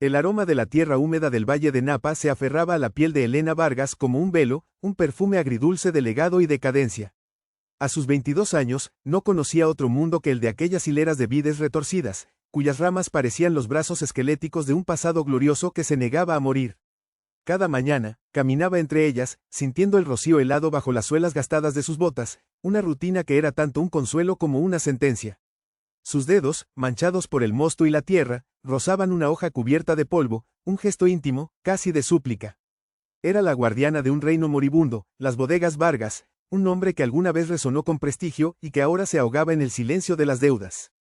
El aroma de la tierra húmeda del Valle de Napa se aferraba a la piel de Elena Vargas como un velo, un perfume agridulce de legado y decadencia. A sus 22 años, no conocía otro mundo que el de aquellas hileras de vides retorcidas, cuyas ramas parecían los brazos esqueléticos de un pasado glorioso que se negaba a morir. Cada mañana, caminaba entre ellas, sintiendo el rocío helado bajo las suelas gastadas de sus botas, una rutina que era tanto un consuelo como una sentencia. Sus dedos, manchados por el mosto y la tierra, rozaban una hoja cubierta de polvo, un gesto íntimo, casi de súplica. Era la guardiana de un reino moribundo, las Bodegas Vargas, un nombre que alguna vez resonó con prestigio y que ahora se ahogaba en el silencio de las deudas.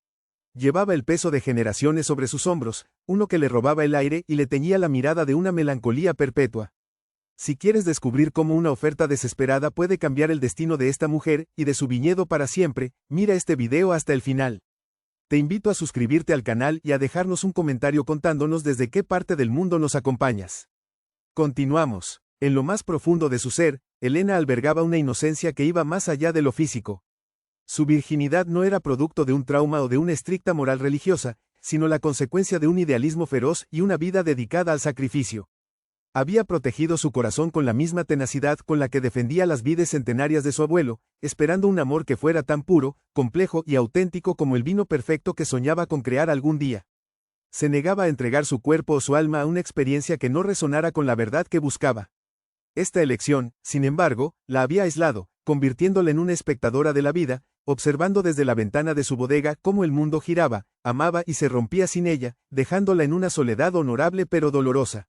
Llevaba el peso de generaciones sobre sus hombros, uno que le robaba el aire y le teñía la mirada de una melancolía perpetua. Si quieres descubrir cómo una oferta desesperada puede cambiar el destino de esta mujer y de su viñedo para siempre, mira este video hasta el final. Te invito a suscribirte al canal y a dejarnos un comentario contándonos desde qué parte del mundo nos acompañas. Continuamos. En lo más profundo de su ser, Elena albergaba una inocencia que iba más allá de lo físico. Su virginidad no era producto de un trauma o de una estricta moral religiosa, sino la consecuencia de un idealismo feroz y una vida dedicada al sacrificio. Había protegido su corazón con la misma tenacidad con la que defendía las vides centenarias de su abuelo, esperando un amor que fuera tan puro, complejo y auténtico como el vino perfecto que soñaba con crear algún día. Se negaba a entregar su cuerpo o su alma a una experiencia que no resonara con la verdad que buscaba. Esta elección, sin embargo, la había aislado, convirtiéndola en una espectadora de la vida, observando desde la ventana de su bodega cómo el mundo giraba, amaba y se rompía sin ella, dejándola en una soledad honorable pero dolorosa.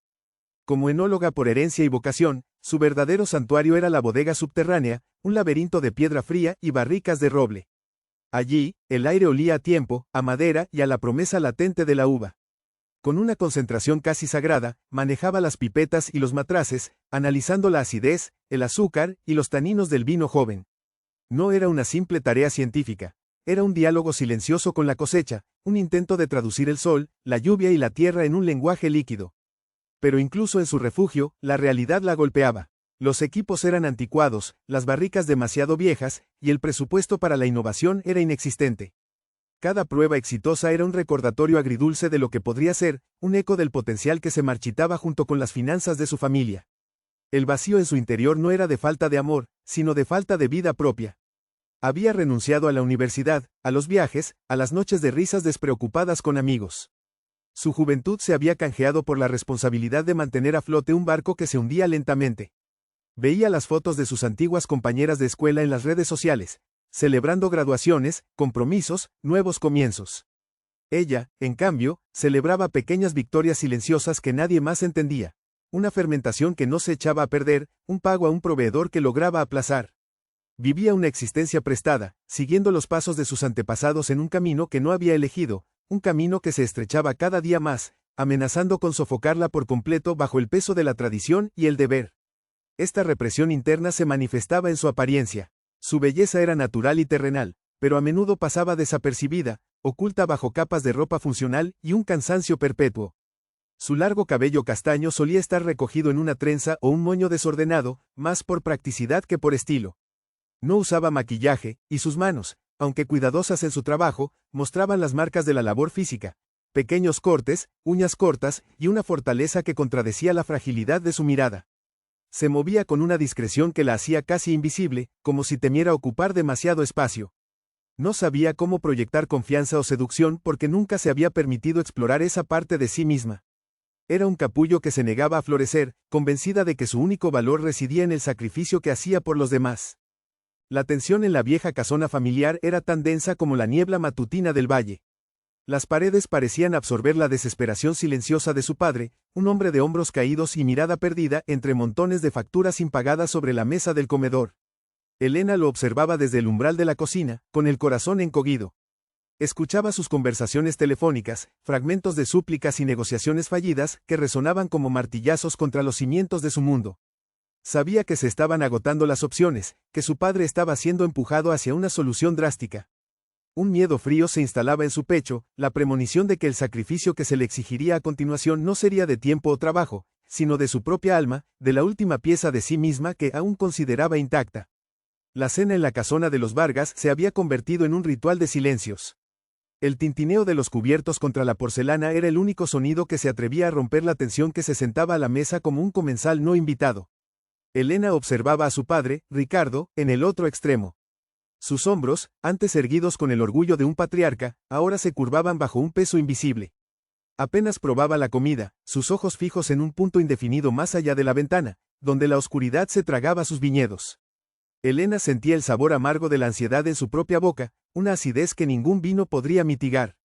Como enóloga por herencia y vocación, su verdadero santuario era la bodega subterránea, un laberinto de piedra fría y barricas de roble. Allí, el aire olía a tiempo, a madera y a la promesa latente de la uva. Con una concentración casi sagrada, manejaba las pipetas y los matraces, analizando la acidez, el azúcar y los taninos del vino joven. No era una simple tarea científica. Era un diálogo silencioso con la cosecha, un intento de traducir el sol, la lluvia y la tierra en un lenguaje líquido. Pero incluso en su refugio, la realidad la golpeaba. Los equipos eran anticuados, las barricas demasiado viejas, y el presupuesto para la innovación era inexistente. Cada prueba exitosa era un recordatorio agridulce de lo que podría ser, un eco del potencial que se marchitaba junto con las finanzas de su familia. El vacío en su interior no era de falta de amor, sino de falta de vida propia. Había renunciado a la universidad, a los viajes, a las noches de risas despreocupadas con amigos. Su juventud se había canjeado por la responsabilidad de mantener a flote un barco que se hundía lentamente. Veía las fotos de sus antiguas compañeras de escuela en las redes sociales, celebrando graduaciones, compromisos, nuevos comienzos. Ella, en cambio, celebraba pequeñas victorias silenciosas que nadie más entendía. Una fermentación que no se echaba a perder, un pago a un proveedor que lograba aplazar. Vivía una existencia prestada, siguiendo los pasos de sus antepasados en un camino que no había elegido, un camino que se estrechaba cada día más, amenazando con sofocarla por completo bajo el peso de la tradición y el deber. Esta represión interna se manifestaba en su apariencia. Su belleza era natural y terrenal, pero a menudo pasaba desapercibida, oculta bajo capas de ropa funcional y un cansancio perpetuo. Su largo cabello castaño solía estar recogido en una trenza o un moño desordenado, más por practicidad que por estilo. No usaba maquillaje, y sus manos, aunque cuidadosas en su trabajo, mostraban las marcas de la labor física, pequeños cortes, uñas cortas y una fortaleza que contradecía la fragilidad de su mirada. Se movía con una discreción que la hacía casi invisible, como si temiera ocupar demasiado espacio. No sabía cómo proyectar confianza o seducción porque nunca se había permitido explorar esa parte de sí misma. Era un capullo que se negaba a florecer, convencida de que su único valor residía en el sacrificio que hacía por los demás. La tensión en la vieja casona familiar era tan densa como la niebla matutina del valle. Las paredes parecían absorber la desesperación silenciosa de su padre, un hombre de hombros caídos y mirada perdida entre montones de facturas impagadas sobre la mesa del comedor. Elena lo observaba desde el umbral de la cocina, con el corazón encogido. Escuchaba sus conversaciones telefónicas, fragmentos de súplicas y negociaciones fallidas que resonaban como martillazos contra los cimientos de su mundo. Sabía que se estaban agotando las opciones, que su padre estaba siendo empujado hacia una solución drástica. Un miedo frío se instalaba en su pecho, la premonición de que el sacrificio que se le exigiría a continuación no sería de tiempo o trabajo, sino de su propia alma, de la última pieza de sí misma que aún consideraba intacta. La cena en la casona de los Vargas se había convertido en un ritual de silencios. El tintineo de los cubiertos contra la porcelana era el único sonido que se atrevía a romper la tensión que se sentaba a la mesa como un comensal no invitado. Elena observaba a su padre, Ricardo, en el otro extremo. Sus hombros, antes erguidos con el orgullo de un patriarca, ahora se curvaban bajo un peso invisible. Apenas probaba la comida, sus ojos fijos en un punto indefinido más allá de la ventana, donde la oscuridad se tragaba sus viñedos. Elena sentía el sabor amargo de la ansiedad en su propia boca, una acidez que ningún vino podría mitigar.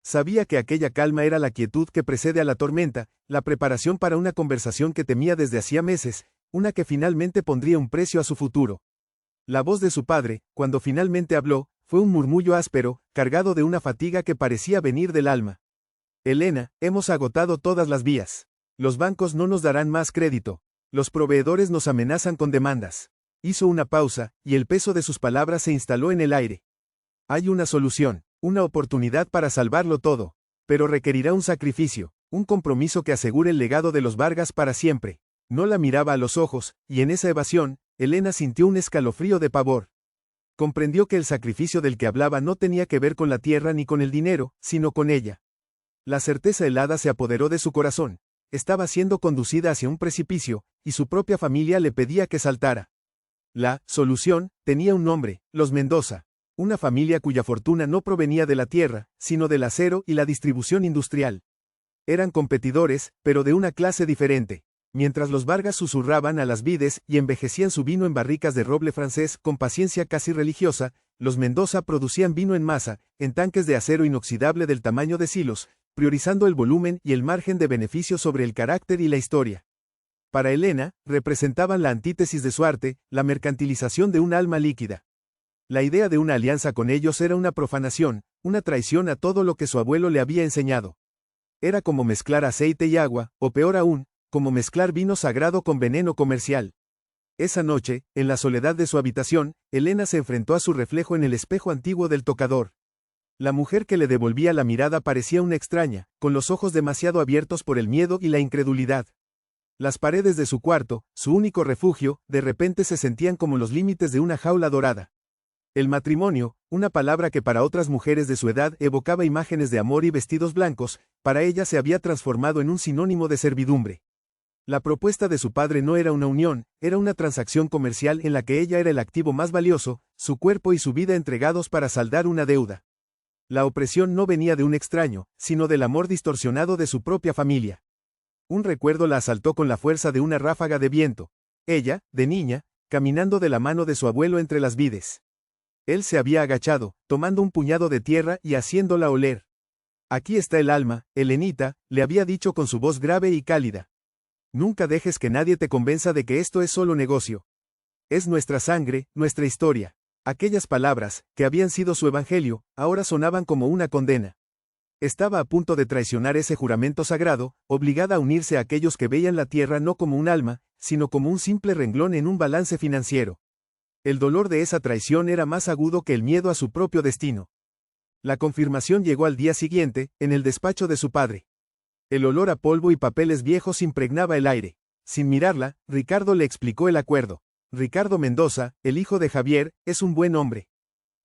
Sabía que aquella calma era la quietud que precede a la tormenta, la preparación para una conversación que temía desde hacía meses, una que finalmente pondría un precio a su futuro. La voz de su padre, cuando finalmente habló, fue un murmullo áspero, cargado de una fatiga que parecía venir del alma. Elena, hemos agotado todas las vías. Los bancos no nos darán más crédito. Los proveedores nos amenazan con demandas. Hizo una pausa, y el peso de sus palabras se instaló en el aire. Hay una solución, una oportunidad para salvarlo todo. Pero requerirá un sacrificio, un compromiso que asegure el legado de los Vargas para siempre. No la miraba a los ojos, y en esa evasión, Elena sintió un escalofrío de pavor. Comprendió que el sacrificio del que hablaba no tenía que ver con la tierra ni con el dinero, sino con ella. La certeza helada se apoderó de su corazón. Estaba siendo conducida hacia un precipicio, y su propia familia le pedía que saltara. La solución tenía un nombre, los Mendoza, una familia cuya fortuna no provenía de la tierra, sino del acero y la distribución industrial. Eran competidores, pero de una clase diferente. Mientras los Vargas susurraban a las vides y envejecían su vino en barricas de roble francés con paciencia casi religiosa, los Mendoza producían vino en masa, en tanques de acero inoxidable del tamaño de silos, priorizando el volumen y el margen de beneficio sobre el carácter y la historia. Para Elena, representaban la antítesis de su arte, la mercantilización de un alma líquida. La idea de una alianza con ellos era una profanación, una traición a todo lo que su abuelo le había enseñado. Era como mezclar aceite y agua, o peor aún, como mezclar vino sagrado con veneno comercial. Esa noche, en la soledad de su habitación, Elena se enfrentó a su reflejo en el espejo antiguo del tocador. La mujer que le devolvía la mirada parecía una extraña, con los ojos demasiado abiertos por el miedo y la incredulidad. Las paredes de su cuarto, su único refugio, de repente se sentían como los límites de una jaula dorada. El matrimonio, una palabra que para otras mujeres de su edad evocaba imágenes de amor y vestidos blancos, para ella se había transformado en un sinónimo de servidumbre. La propuesta de su padre no era una unión, era una transacción comercial en la que ella era el activo más valioso, su cuerpo y su vida entregados para saldar una deuda. La opresión no venía de un extraño, sino del amor distorsionado de su propia familia. Un recuerdo la asaltó con la fuerza de una ráfaga de viento. Ella, de niña, caminando de la mano de su abuelo entre las vides. Él se había agachado, tomando un puñado de tierra y haciéndola oler. Aquí está el alma, Elenita, le había dicho con su voz grave y cálida. Nunca dejes que nadie te convenza de que esto es solo negocio. Es nuestra sangre, nuestra historia. Aquellas palabras, que habían sido su evangelio, ahora sonaban como una condena. Estaba a punto de traicionar ese juramento sagrado, obligada a unirse a aquellos que veían la tierra no como un alma, sino como un simple renglón en un balance financiero. El dolor de esa traición era más agudo que el miedo a su propio destino. La confirmación llegó al día siguiente, en el despacho de su padre. El olor a polvo y papeles viejos impregnaba el aire. Sin mirarla, Ricardo le explicó el acuerdo. Ricardo Mendoza, el hijo de Javier, es un buen hombre.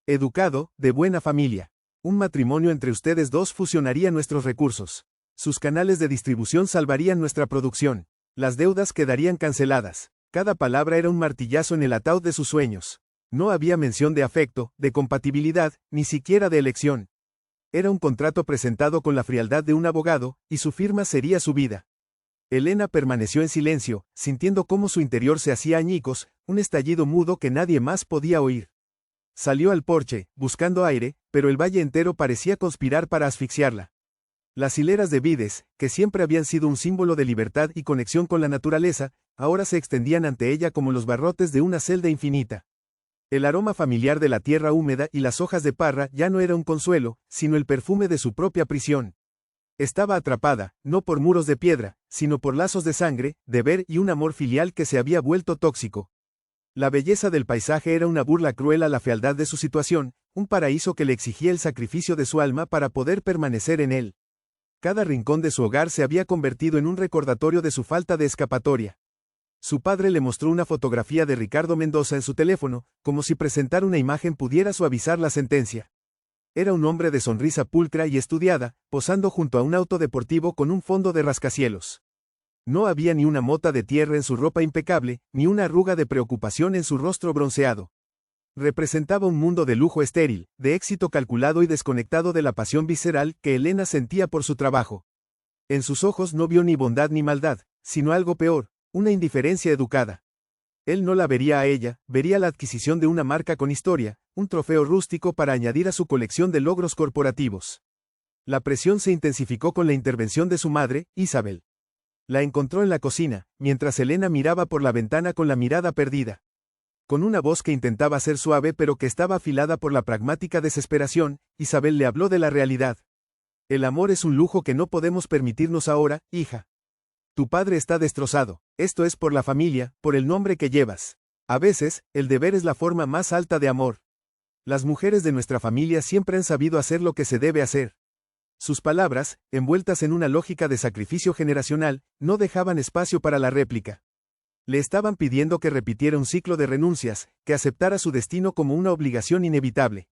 Educado, de buena familia. Un matrimonio entre ustedes dos fusionaría nuestros recursos. Sus canales de distribución salvarían nuestra producción. Las deudas quedarían canceladas. Cada palabra era un martillazo en el ataúd de sus sueños. No había mención de afecto, de compatibilidad, ni siquiera de elección. Era un contrato presentado con la frialdad de un abogado, y su firma sería su vida. Elena permaneció en silencio, sintiendo cómo su interior se hacía añicos, un estallido mudo que nadie más podía oír. Salió al porche, buscando aire, pero el valle entero parecía conspirar para asfixiarla. Las hileras de vides, que siempre habían sido un símbolo de libertad y conexión con la naturaleza, ahora se extendían ante ella como los barrotes de una celda infinita. El aroma familiar de la tierra húmeda y las hojas de parra ya no era un consuelo, sino el perfume de su propia prisión. Estaba atrapada, no por muros de piedra, sino por lazos de sangre, deber y un amor filial que se había vuelto tóxico. La belleza del paisaje era una burla cruel a la fealdad de su situación, un paraíso que le exigía el sacrificio de su alma para poder permanecer en él. Cada rincón de su hogar se había convertido en un recordatorio de su falta de escapatoria. Su padre le mostró una fotografía de Ricardo Mendoza en su teléfono, como si presentar una imagen pudiera suavizar la sentencia. Era un hombre de sonrisa pulcra y estudiada, posando junto a un auto deportivo con un fondo de rascacielos. No había ni una mota de tierra en su ropa impecable, ni una arruga de preocupación en su rostro bronceado. Representaba un mundo de lujo estéril, de éxito calculado y desconectado de la pasión visceral que Elena sentía por su trabajo. En sus ojos no vio ni bondad ni maldad, sino algo peor, una indiferencia educada. Él no la vería a ella, vería la adquisición de una marca con historia, un trofeo rústico para añadir a su colección de logros corporativos. La presión se intensificó con la intervención de su madre, Isabel. La encontró en la cocina, mientras Elena miraba por la ventana con la mirada perdida. Con una voz que intentaba ser suave pero que estaba afilada por la pragmática desesperación, Isabel le habló de la realidad. El amor es un lujo que no podemos permitirnos ahora, hija. Tu padre está destrozado, esto es por la familia, por el nombre que llevas. A veces, el deber es la forma más alta de amor. Las mujeres de nuestra familia siempre han sabido hacer lo que se debe hacer. Sus palabras, envueltas en una lógica de sacrificio generacional, no dejaban espacio para la réplica. Le estaban pidiendo que repitiera un ciclo de renuncias, que aceptara su destino como una obligación inevitable.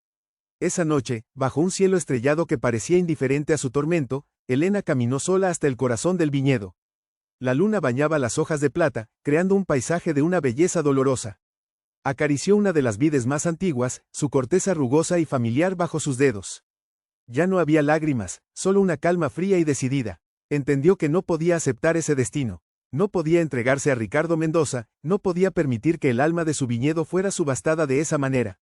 Esa noche, bajo un cielo estrellado que parecía indiferente a su tormento, Elena caminó sola hasta el corazón del viñedo. La luna bañaba las hojas de plata, creando un paisaje de una belleza dolorosa. Acarició una de las vides más antiguas, su corteza rugosa y familiar bajo sus dedos. Ya no había lágrimas, solo una calma fría y decidida. Entendió que no podía aceptar ese destino. No podía entregarse a Ricardo Mendoza, no podía permitir que el alma de su viñedo fuera subastada de esa manera.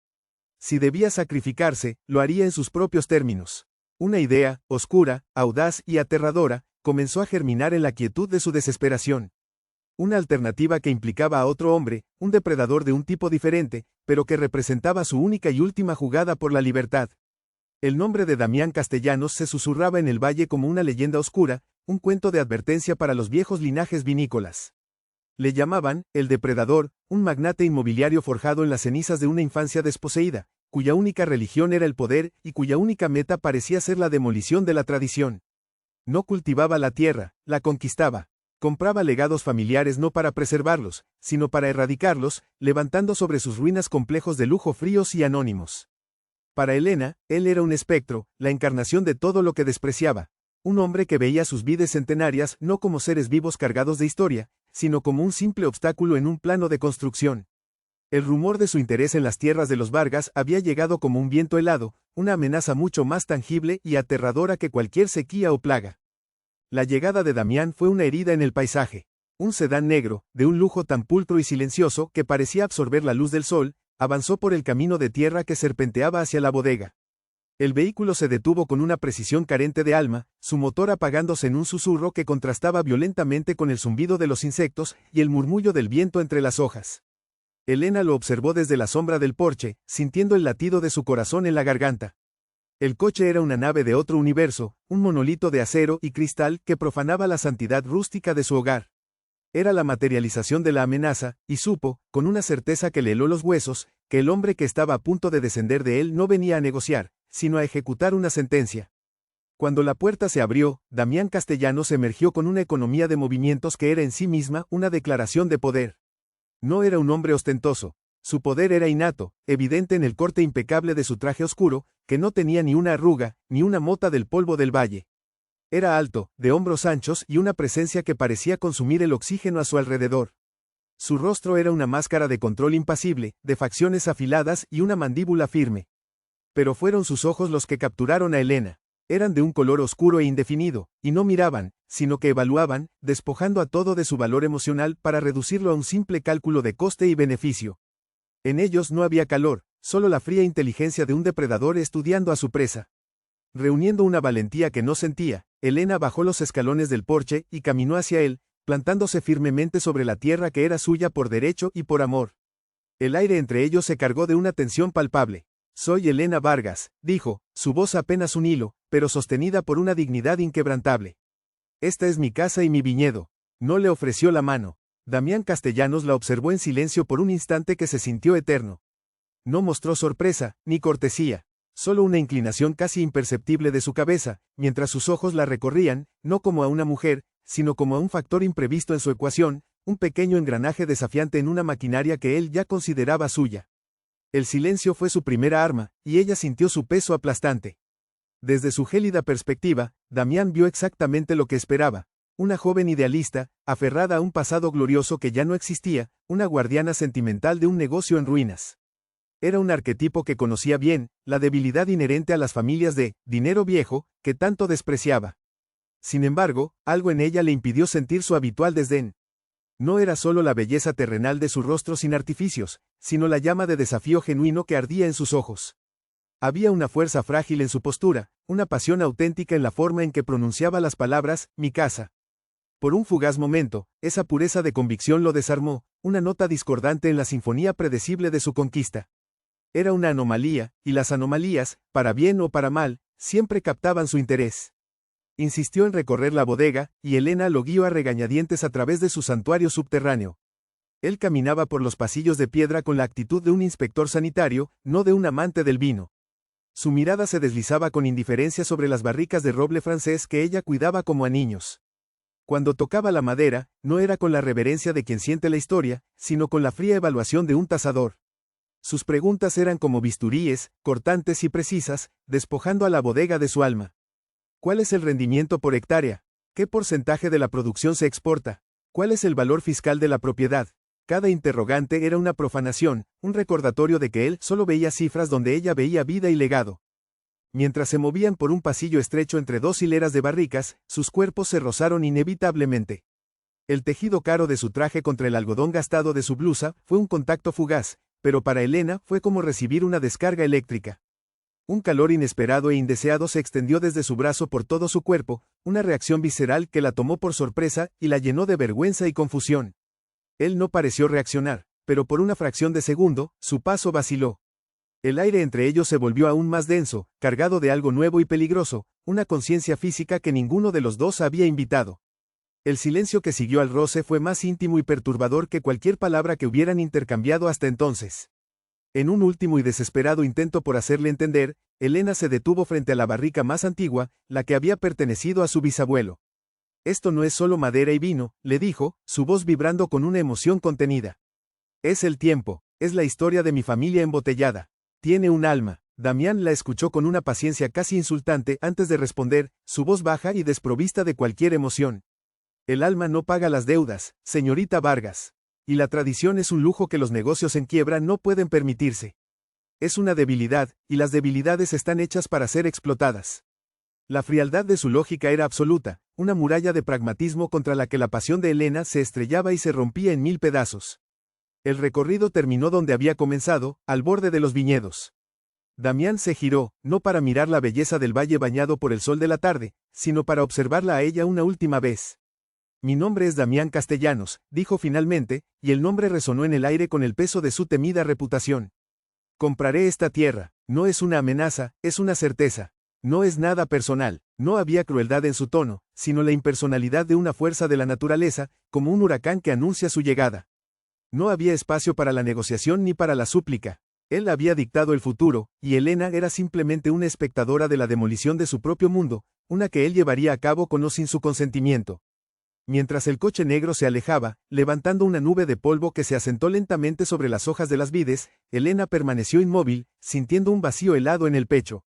Si debía sacrificarse, lo haría en sus propios términos. Una idea, oscura, audaz y aterradora, comenzó a germinar en la quietud de su desesperación. Una alternativa que implicaba a otro hombre, un depredador de un tipo diferente, pero que representaba su única y última jugada por la libertad. El nombre de Damián Castellanos se susurraba en el valle como una leyenda oscura, un cuento de advertencia para los viejos linajes vinícolas. Le llamaban, el depredador, un magnate inmobiliario forjado en las cenizas de una infancia desposeída, cuya única religión era el poder y cuya única meta parecía ser la demolición de la tradición. No cultivaba la tierra, la conquistaba. Compraba legados familiares no para preservarlos, sino para erradicarlos, levantando sobre sus ruinas complejos de lujo fríos y anónimos. Para Elena, él era un espectro, la encarnación de todo lo que despreciaba. Un hombre que veía sus vides centenarias no como seres vivos cargados de historia, sino como un simple obstáculo en un plano de construcción. El rumor de su interés en las tierras de los Vargas había llegado como un viento helado, una amenaza mucho más tangible y aterradora que cualquier sequía o plaga. La llegada de Damián fue una herida en el paisaje. Un sedán negro, de un lujo tan pulcro y silencioso que parecía absorber la luz del sol, avanzó por el camino de tierra que serpenteaba hacia la bodega. El vehículo se detuvo con una precisión carente de alma, su motor apagándose en un susurro que contrastaba violentamente con el zumbido de los insectos y el murmullo del viento entre las hojas. Elena lo observó desde la sombra del porche, sintiendo el latido de su corazón en la garganta. El coche era una nave de otro universo, un monolito de acero y cristal que profanaba la santidad rústica de su hogar. Era la materialización de la amenaza, y supo, con una certeza que le heló los huesos, que el hombre que estaba a punto de descender de él no venía a negociar, sino a ejecutar una sentencia. Cuando la puerta se abrió, Damián Castellanos emergió con una economía de movimientos que era en sí misma una declaración de poder. No era un hombre ostentoso. Su poder era innato, evidente en el corte impecable de su traje oscuro, que no tenía ni una arruga, ni una mota del polvo del valle. Era alto, de hombros anchos y una presencia que parecía consumir el oxígeno a su alrededor. Su rostro era una máscara de control impasible, de facciones afiladas y una mandíbula firme. Pero fueron sus ojos los que capturaron a Elena. Eran de un color oscuro e indefinido, y no miraban, sino que evaluaban, despojando a todo de su valor emocional para reducirlo a un simple cálculo de coste y beneficio. En ellos no había calor, solo la fría inteligencia de un depredador estudiando a su presa. Reuniendo una valentía que no sentía, Elena bajó los escalones del porche y caminó hacia él, plantándose firmemente sobre la tierra que era suya por derecho y por amor. El aire entre ellos se cargó de una tensión palpable. «Soy Elena Vargas», dijo, su voz apenas un hilo, pero sostenida por una dignidad inquebrantable. «Esta es mi casa y mi viñedo». No le ofreció la mano. Damián Castellanos la observó en silencio por un instante que se sintió eterno. No mostró sorpresa, ni cortesía. Solo una inclinación casi imperceptible de su cabeza, mientras sus ojos la recorrían, no como a una mujer, sino como a un factor imprevisto en su ecuación, un pequeño engranaje desafiante en una maquinaria que él ya consideraba suya. El silencio fue su primera arma, y ella sintió su peso aplastante. Desde su gélida perspectiva, Damián vio exactamente lo que esperaba. Una joven idealista, aferrada a un pasado glorioso que ya no existía, una guardiana sentimental de un negocio en ruinas. Era un arquetipo que conocía bien, la debilidad inherente a las familias de dinero viejo, que tanto despreciaba. Sin embargo, algo en ella le impidió sentir su habitual desdén. No era solo la belleza terrenal de su rostro sin artificios, sino la llama de desafío genuino que ardía en sus ojos. Había una fuerza frágil en su postura, una pasión auténtica en la forma en que pronunciaba las palabras, mi casa. Por un fugaz momento, esa pureza de convicción lo desarmó, una nota discordante en la sinfonía predecible de su conquista. Era una anomalía, y las anomalías, para bien o para mal, siempre captaban su interés. Insistió en recorrer la bodega, y Elena lo guió a regañadientes a través de su santuario subterráneo. Él caminaba por los pasillos de piedra con la actitud de un inspector sanitario, no de un amante del vino. Su mirada se deslizaba con indiferencia sobre las barricas de roble francés que ella cuidaba como a niños. Cuando tocaba la madera, no era con la reverencia de quien siente la historia, sino con la fría evaluación de un tasador. Sus preguntas eran como bisturíes, cortantes y precisas, despojando a la bodega de su alma. ¿Cuál es el rendimiento por hectárea? ¿Qué porcentaje de la producción se exporta? ¿Cuál es el valor fiscal de la propiedad? Cada interrogante era una profanación, un recordatorio de que él solo veía cifras donde ella veía vida y legado. Mientras se movían por un pasillo estrecho entre dos hileras de barricas, sus cuerpos se rozaron inevitablemente. El tejido caro de su traje contra el algodón gastado de su blusa fue un contacto fugaz, pero para Elena fue como recibir una descarga eléctrica. Un calor inesperado e indeseado se extendió desde su brazo por todo su cuerpo, una reacción visceral que la tomó por sorpresa y la llenó de vergüenza y confusión. Él no pareció reaccionar, pero por una fracción de segundo, su paso vaciló. El aire entre ellos se volvió aún más denso, cargado de algo nuevo y peligroso, una conciencia física que ninguno de los dos había invitado. El silencio que siguió al roce fue más íntimo y perturbador que cualquier palabra que hubieran intercambiado hasta entonces. En un último y desesperado intento por hacerle entender, Elena se detuvo frente a la barrica más antigua, la que había pertenecido a su bisabuelo. Esto no es solo madera y vino, le dijo, su voz vibrando con una emoción contenida. Es el tiempo, es la historia de mi familia embotellada. Tiene un alma. Damián la escuchó con una paciencia casi insultante antes de responder, su voz baja y desprovista de cualquier emoción. El alma no paga las deudas, señorita Vargas. Y la tradición es un lujo que los negocios en quiebra no pueden permitirse. Es una debilidad, y las debilidades están hechas para ser explotadas. La frialdad de su lógica era absoluta, una muralla de pragmatismo contra la que la pasión de Elena se estrellaba y se rompía en mil pedazos. El recorrido terminó donde había comenzado, al borde de los viñedos. Damián se giró, no para mirar la belleza del valle bañado por el sol de la tarde, sino para observarla a ella una última vez. Mi nombre es Damián Castellanos, dijo finalmente, y el nombre resonó en el aire con el peso de su temida reputación. Compraré esta tierra, no es una amenaza, es una certeza. No es nada personal, no había crueldad en su tono, sino la impersonalidad de una fuerza de la naturaleza, como un huracán que anuncia su llegada. No había espacio para la negociación ni para la súplica. Él había dictado el futuro, y Elena era simplemente una espectadora de la demolición de su propio mundo, una que él llevaría a cabo con o sin su consentimiento. Mientras el coche negro se alejaba, levantando una nube de polvo que se asentó lentamente sobre las hojas de las vides, Elena permaneció inmóvil, sintiendo un vacío helado en el pecho.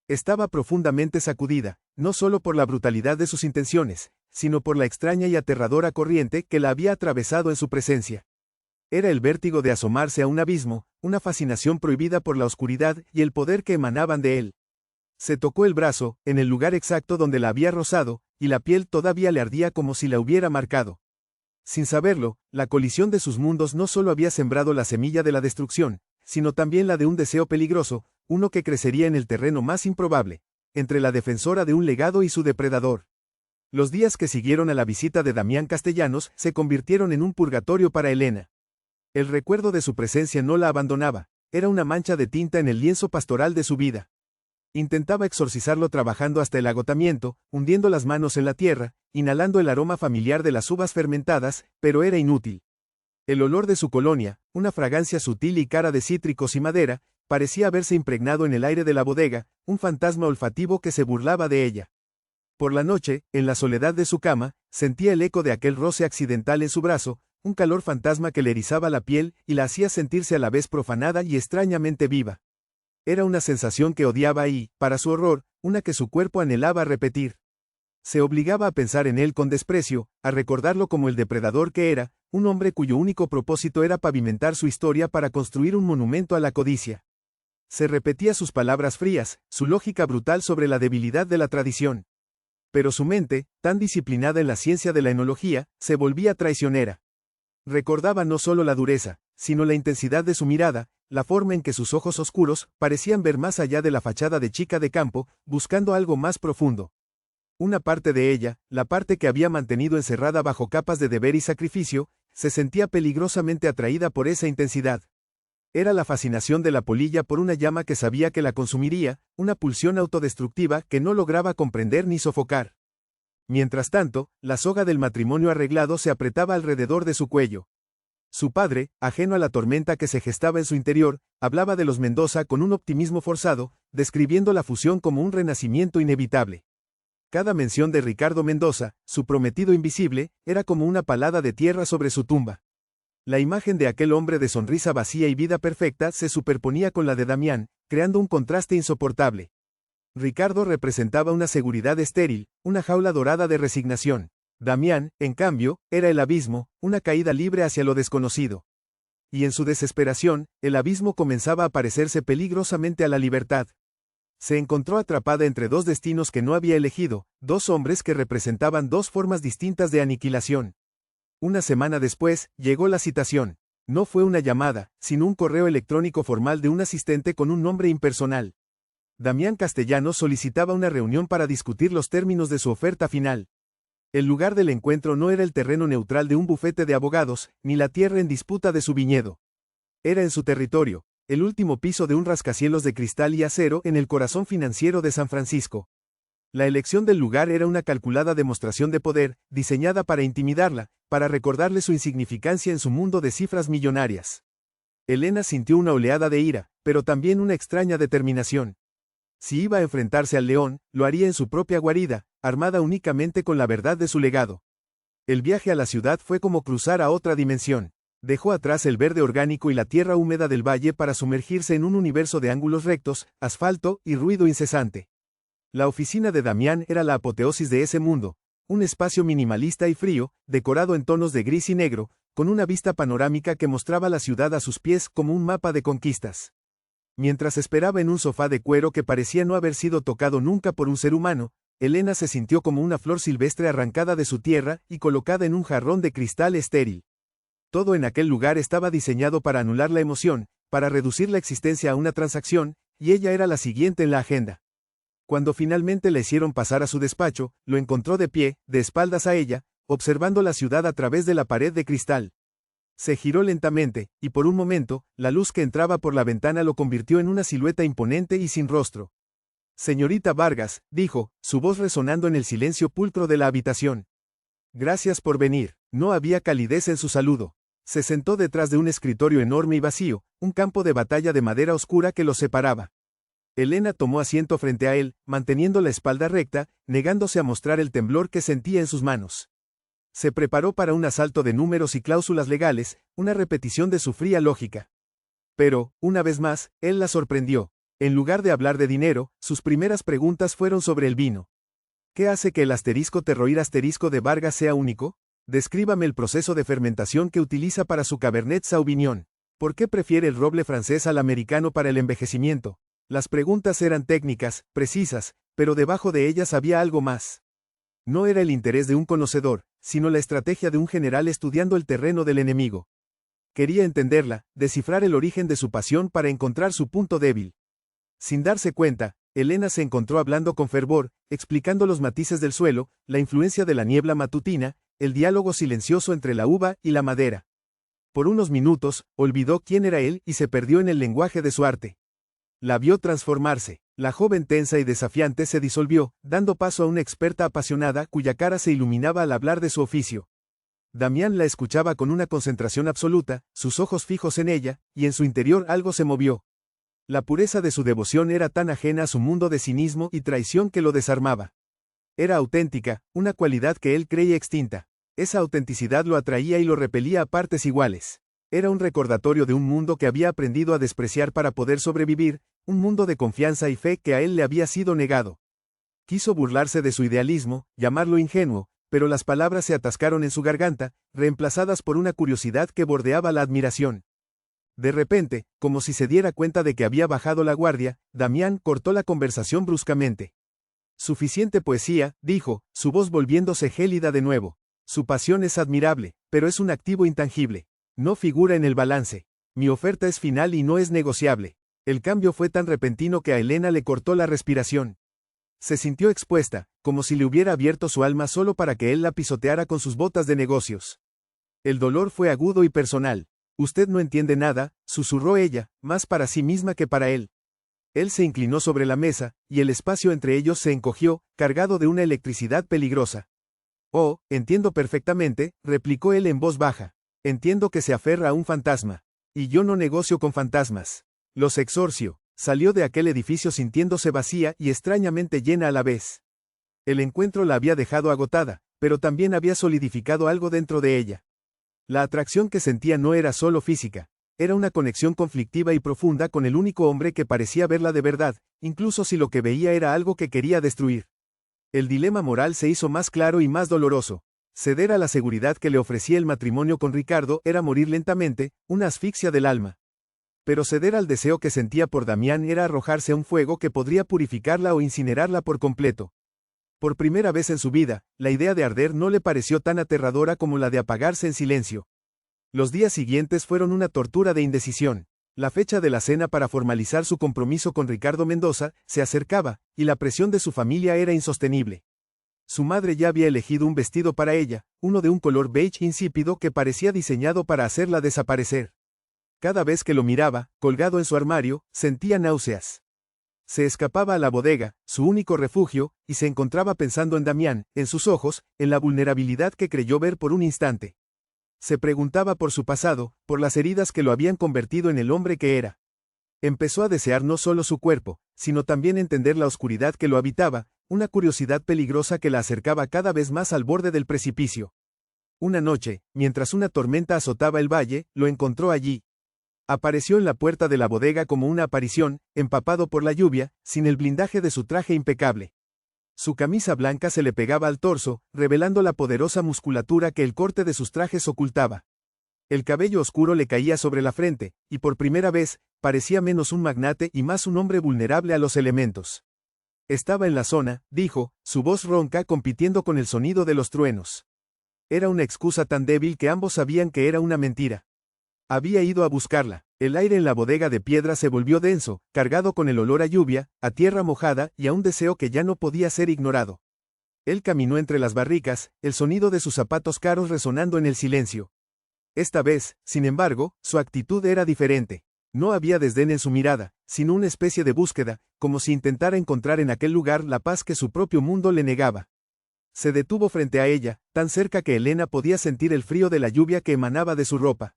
Estaba profundamente sacudida, no solo por la brutalidad de sus intenciones, sino por la extraña y aterradora corriente que la había atravesado en su presencia. Era el vértigo de asomarse a un abismo, una fascinación prohibida por la oscuridad y el poder que emanaban de él. Se tocó el brazo, en el lugar exacto donde la había rozado, y la piel todavía le ardía como si la hubiera marcado. Sin saberlo, la colisión de sus mundos no solo había sembrado la semilla de la destrucción, sino también la de un deseo peligroso, uno que crecería en el terreno más improbable, entre la defensora de un legado y su depredador. Los días que siguieron a la visita de Damián Castellanos se convirtieron en un purgatorio para Elena. El recuerdo de su presencia no la abandonaba, era una mancha de tinta en el lienzo pastoral de su vida. Intentaba exorcizarlo trabajando hasta el agotamiento, hundiendo las manos en la tierra, inhalando el aroma familiar de las uvas fermentadas, pero era inútil. El olor de su colonia, una fragancia sutil y cara de cítricos y madera, parecía haberse impregnado en el aire de la bodega, un fantasma olfativo que se burlaba de ella. Por la noche, en la soledad de su cama, sentía el eco de aquel roce accidental en su brazo, un calor fantasma que le erizaba la piel y la hacía sentirse a la vez profanada y extrañamente viva. Era una sensación que odiaba y, para su horror, una que su cuerpo anhelaba repetir. Se obligaba a pensar en él con desprecio, a recordarlo como el depredador que era, un hombre cuyo único propósito era pavimentar su historia para construir un monumento a la codicia. Se repetía sus palabras frías, su lógica brutal sobre la debilidad de la tradición. Pero su mente, tan disciplinada en la ciencia de la enología, se volvía traicionera. Recordaba no solo la dureza, sino la intensidad de su mirada, la forma en que sus ojos oscuros parecían ver más allá de la fachada de chica de campo, buscando algo más profundo. Una parte de ella, la parte que había mantenido encerrada bajo capas de deber y sacrificio, se sentía peligrosamente atraída por esa intensidad. Era la fascinación de la polilla por una llama que sabía que la consumiría, una pulsión autodestructiva que no lograba comprender ni sofocar. Mientras tanto, la soga del matrimonio arreglado se apretaba alrededor de su cuello. Su padre, ajeno a la tormenta que se gestaba en su interior, hablaba de los Mendoza con un optimismo forzado, describiendo la fusión como un renacimiento inevitable. Cada mención de Ricardo Mendoza, su prometido invisible, era como una palada de tierra sobre su tumba. La imagen de aquel hombre de sonrisa vacía y vida perfecta se superponía con la de Damián, creando un contraste insoportable. Ricardo representaba una seguridad estéril, una jaula dorada de resignación. Damián, en cambio, era el abismo, una caída libre hacia lo desconocido. Y en su desesperación, el abismo comenzaba a parecerse peligrosamente a la libertad. Se encontró atrapada entre dos destinos que no había elegido, dos hombres que representaban dos formas distintas de aniquilación. Una semana después, llegó la citación. No fue una llamada, sino un correo electrónico formal de un asistente con un nombre impersonal. Damián Castellanos solicitaba una reunión para discutir los términos de su oferta final. El lugar del encuentro no era el terreno neutral de un bufete de abogados, ni la tierra en disputa de su viñedo. Era en su territorio, el último piso de un rascacielos de cristal y acero en el corazón financiero de San Francisco. La elección del lugar era una calculada demostración de poder, diseñada para intimidarla, para recordarle su insignificancia en su mundo de cifras millonarias. Elena sintió una oleada de ira, pero también una extraña determinación. Si iba a enfrentarse al león, lo haría en su propia guarida, armada únicamente con la verdad de su legado. El viaje a la ciudad fue como cruzar a otra dimensión. Dejó atrás el verde orgánico y la tierra húmeda del valle para sumergirse en un universo de ángulos rectos, asfalto y ruido incesante. La oficina de Damián era la apoteosis de ese mundo, un espacio minimalista y frío, decorado en tonos de gris y negro, con una vista panorámica que mostraba la ciudad a sus pies como un mapa de conquistas. Mientras esperaba en un sofá de cuero que parecía no haber sido tocado nunca por un ser humano, Elena se sintió como una flor silvestre arrancada de su tierra y colocada en un jarrón de cristal estéril. Todo en aquel lugar estaba diseñado para anular la emoción, para reducir la existencia a una transacción, y ella era la siguiente en la agenda. Cuando finalmente la hicieron pasar a su despacho, lo encontró de pie, de espaldas a ella, observando la ciudad a través de la pared de cristal. Se giró lentamente, y por un momento, la luz que entraba por la ventana lo convirtió en una silueta imponente y sin rostro. Señorita Vargas, dijo, su voz resonando en el silencio pulcro de la habitación. Gracias por venir. No había calidez en su saludo. Se sentó detrás de un escritorio enorme y vacío, un campo de batalla de madera oscura que los separaba. Elena tomó asiento frente a él, manteniendo la espalda recta, negándose a mostrar el temblor que sentía en sus manos. Se preparó para un asalto de números y cláusulas legales, una repetición de su fría lógica. Pero, una vez más, él la sorprendió. En lugar de hablar de dinero, sus primeras preguntas fueron sobre el vino. ¿Qué hace que el asterisco terroir asterisco de Vargas sea único? Descríbame el proceso de fermentación que utiliza para su Cabernet Sauvignon. ¿Por qué prefiere el roble francés al americano para el envejecimiento? Las preguntas eran técnicas, precisas, pero debajo de ellas había algo más. No era el interés de un conocedor, sino la estrategia de un general estudiando el terreno del enemigo. Quería entenderla, descifrar el origen de su pasión para encontrar su punto débil. Sin darse cuenta, Elena se encontró hablando con fervor, explicando los matices del suelo, la influencia de la niebla matutina, el diálogo silencioso entre la uva y la madera. Por unos minutos, olvidó quién era él y se perdió en el lenguaje de su arte. La vio transformarse. La joven tensa y desafiante se disolvió, dando paso a una experta apasionada cuya cara se iluminaba al hablar de su oficio. Damián la escuchaba con una concentración absoluta, sus ojos fijos en ella, y en su interior algo se movió. La pureza de su devoción era tan ajena a su mundo de cinismo y traición que lo desarmaba. Era auténtica, una cualidad que él creía extinta. Esa autenticidad lo atraía y lo repelía a partes iguales. Era un recordatorio de un mundo que había aprendido a despreciar para poder sobrevivir, un mundo de confianza y fe que a él le había sido negado. Quiso burlarse de su idealismo, llamarlo ingenuo, pero las palabras se atascaron en su garganta, reemplazadas por una curiosidad que bordeaba la admiración. De repente, como si se diera cuenta de que había bajado la guardia, Damián cortó la conversación bruscamente. Suficiente poesía, dijo, su voz volviéndose gélida de nuevo. Su pasión es admirable, pero es un activo intangible. No figura en el balance. Mi oferta es final y no es negociable. El cambio fue tan repentino que a Elena le cortó la respiración. Se sintió expuesta, como si le hubiera abierto su alma solo para que él la pisoteara con sus botas de negocios. El dolor fue agudo y personal. Usted no entiende nada, susurró ella, más para sí misma que para él. Él se inclinó sobre la mesa, y el espacio entre ellos se encogió, cargado de una electricidad peligrosa. Oh, entiendo perfectamente, replicó él en voz baja. Entiendo que se aferra a un fantasma. Y yo no negocio con fantasmas. Los exorcio. Salió de aquel edificio sintiéndose vacía y extrañamente llena a la vez. El encuentro la había dejado agotada, pero también había solidificado algo dentro de ella. La atracción que sentía no era solo física, era una conexión conflictiva y profunda con el único hombre que parecía verla de verdad, incluso si lo que veía era algo que quería destruir. El dilema moral se hizo más claro y más doloroso. Ceder a la seguridad que le ofrecía el matrimonio con Ricardo era morir lentamente, una asfixia del alma. Pero ceder al deseo que sentía por Damián era arrojarse a un fuego que podría purificarla o incinerarla por completo. Por primera vez en su vida, la idea de arder no le pareció tan aterradora como la de apagarse en silencio. Los días siguientes fueron una tortura de indecisión. La fecha de la cena para formalizar su compromiso con Ricardo Mendoza se acercaba, y la presión de su familia era insostenible. Su madre ya había elegido un vestido para ella, uno de un color beige insípido que parecía diseñado para hacerla desaparecer. Cada vez que lo miraba, colgado en su armario, sentía náuseas. Se escapaba a la bodega, su único refugio, y se encontraba pensando en Damián, en sus ojos, en la vulnerabilidad que creyó ver por un instante. Se preguntaba por su pasado, por las heridas que lo habían convertido en el hombre que era. Empezó a desear no solo su cuerpo, sino también entender la oscuridad que lo habitaba, una curiosidad peligrosa que la acercaba cada vez más al borde del precipicio. Una noche, mientras una tormenta azotaba el valle, lo encontró allí. Apareció en la puerta de la bodega como una aparición, empapado por la lluvia, sin el blindaje de su traje impecable. Su camisa blanca se le pegaba al torso, revelando la poderosa musculatura que el corte de sus trajes ocultaba. El cabello oscuro le caía sobre la frente, y por primera vez, parecía menos un magnate y más un hombre vulnerable a los elementos. Estaba en la zona, dijo, su voz ronca compitiendo con el sonido de los truenos. Era una excusa tan débil que ambos sabían que era una mentira. Había ido a buscarla. El aire en la bodega de piedra se volvió denso, cargado con el olor a lluvia, a tierra mojada y a un deseo que ya no podía ser ignorado. Él caminó entre las barricas, el sonido de sus zapatos caros resonando en el silencio. Esta vez, sin embargo, su actitud era diferente. No había desdén en su mirada, sino una especie de búsqueda, como si intentara encontrar en aquel lugar la paz que su propio mundo le negaba. Se detuvo frente a ella, tan cerca que Elena podía sentir el frío de la lluvia que emanaba de su ropa.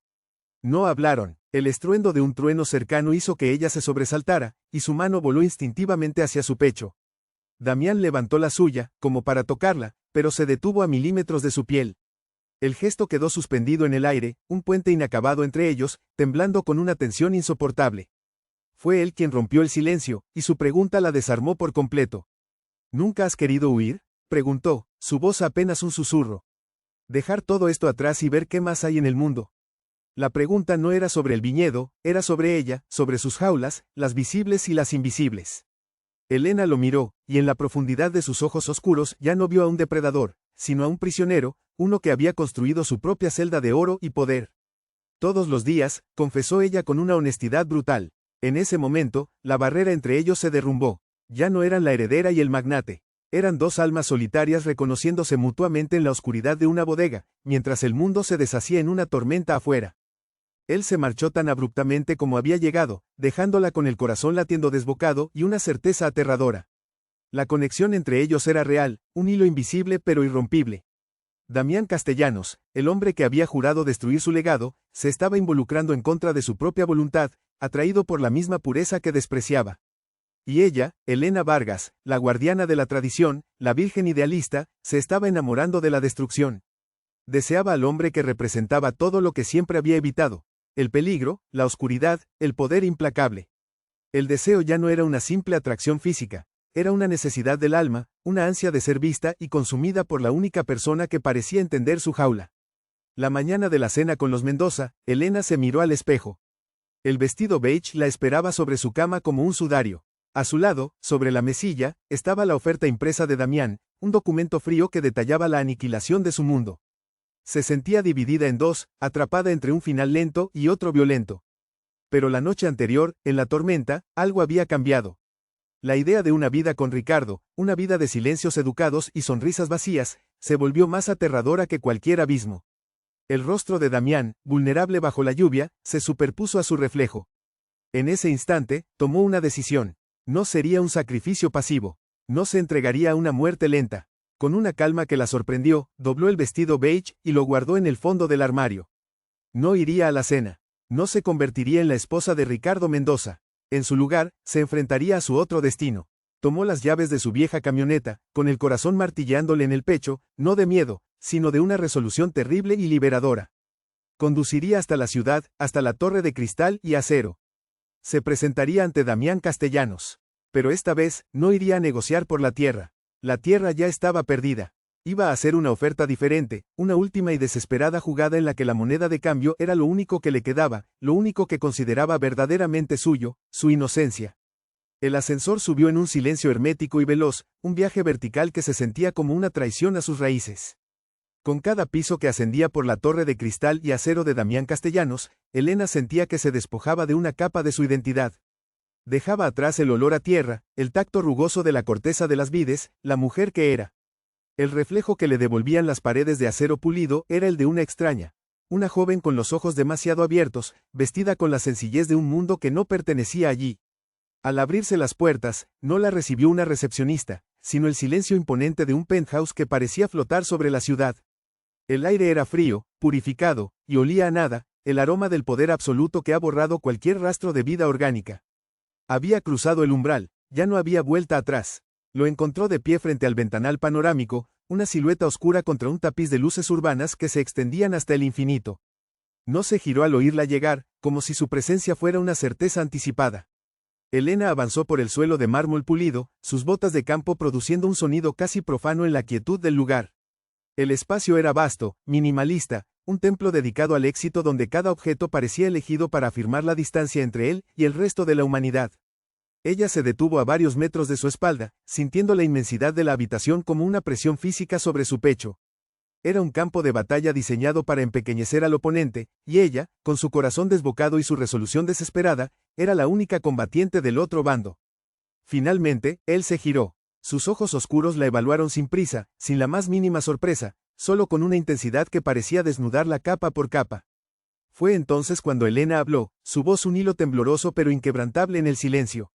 No hablaron. El estruendo de un trueno cercano hizo que ella se sobresaltara, y su mano voló instintivamente hacia su pecho. Damián levantó la suya, como para tocarla, pero se detuvo a milímetros de su piel. El gesto quedó suspendido en el aire, un puente inacabado entre ellos, temblando con una tensión insoportable. Fue él quien rompió el silencio, y su pregunta la desarmó por completo. ¿Nunca has querido huir?, preguntó, su voz apenas un susurro. Dejar todo esto atrás y ver qué más hay en el mundo. La pregunta no era sobre el viñedo, era sobre ella, sobre sus jaulas, las visibles y las invisibles. Elena lo miró, y en la profundidad de sus ojos oscuros ya no vio a un depredador, sino a un prisionero, uno que había construido su propia celda de oro y poder. Todos los días, confesó ella con una honestidad brutal. En ese momento, la barrera entre ellos se derrumbó. Ya no eran la heredera y el magnate. Eran dos almas solitarias reconociéndose mutuamente en la oscuridad de una bodega, mientras el mundo se deshacía en una tormenta afuera. Él se marchó tan abruptamente como había llegado, dejándola con el corazón latiendo desbocado y una certeza aterradora. La conexión entre ellos era real, un hilo invisible pero irrompible. Damián Castellanos, el hombre que había jurado destruir su legado, se estaba involucrando en contra de su propia voluntad, atraído por la misma pureza que despreciaba. Y ella, Elena Vargas, la guardiana de la tradición, la virgen idealista, se estaba enamorando de la destrucción. Deseaba al hombre que representaba todo lo que siempre había evitado: el peligro, la oscuridad, el poder implacable. El deseo ya no era una simple atracción física, era una necesidad del alma, una ansia de ser vista y consumida por la única persona que parecía entender su jaula. La mañana de la cena con los Mendoza, Elena se miró al espejo. El vestido beige la esperaba sobre su cama como un sudario. A su lado, sobre la mesilla, estaba la oferta impresa de Damián, un documento frío que detallaba la aniquilación de su mundo. Se sentía dividida en dos, atrapada entre un final lento y otro violento. Pero la noche anterior, en la tormenta, algo había cambiado. La idea de una vida con Ricardo, una vida de silencios educados y sonrisas vacías, se volvió más aterradora que cualquier abismo. El rostro de Damián, vulnerable bajo la lluvia, se superpuso a su reflejo. En ese instante, tomó una decisión. No sería un sacrificio pasivo. No se entregaría a una muerte lenta. Con una calma que la sorprendió, dobló el vestido beige y lo guardó en el fondo del armario. No iría a la cena. No se convertiría en la esposa de Ricardo Mendoza. En su lugar, se enfrentaría a su otro destino. Tomó las llaves de su vieja camioneta, con el corazón martillándole en el pecho, no de miedo, sino de una resolución terrible y liberadora. Conduciría hasta la ciudad, hasta la torre de cristal y acero. Se presentaría ante Damián Castellanos. Pero esta vez, no iría a negociar por la tierra. La tierra ya estaba perdida. Iba a hacer una oferta diferente, una última y desesperada jugada en la que la moneda de cambio era lo único que le quedaba, lo único que consideraba verdaderamente suyo, su inocencia. El ascensor subió en un silencio hermético y veloz, un viaje vertical que se sentía como una traición a sus raíces. Con cada piso que ascendía por la torre de cristal y acero de Damián Castellanos, Elena sentía que se despojaba de una capa de su identidad. Dejaba atrás el olor a tierra, el tacto rugoso de la corteza de las vides, la mujer que era. El reflejo que le devolvían las paredes de acero pulido era el de una extraña, una joven con los ojos demasiado abiertos, vestida con la sencillez de un mundo que no pertenecía allí. Al abrirse las puertas, no la recibió una recepcionista, sino el silencio imponente de un penthouse que parecía flotar sobre la ciudad. El aire era frío, purificado, y olía a nada, el aroma del poder absoluto que ha borrado cualquier rastro de vida orgánica. Había cruzado el umbral, ya no había vuelta atrás. Lo encontró de pie frente al ventanal panorámico, una silueta oscura contra un tapiz de luces urbanas que se extendían hasta el infinito. No se giró al oírla llegar, como si su presencia fuera una certeza anticipada. Elena avanzó por el suelo de mármol pulido, sus botas de campo produciendo un sonido casi profano en la quietud del lugar. El espacio era vasto, minimalista, un templo dedicado al éxito donde cada objeto parecía elegido para afirmar la distancia entre él y el resto de la humanidad. Ella se detuvo a varios metros de su espalda, sintiendo la inmensidad de la habitación como una presión física sobre su pecho. Era un campo de batalla diseñado para empequeñecer al oponente, y ella, con su corazón desbocado y su resolución desesperada, era la única combatiente del otro bando. Finalmente, él se giró. Sus ojos oscuros la evaluaron sin prisa, sin la más mínima sorpresa, solo con una intensidad que parecía desnudarla capa por capa. Fue entonces cuando Elena habló, su voz un hilo tembloroso pero inquebrantable en el silencio.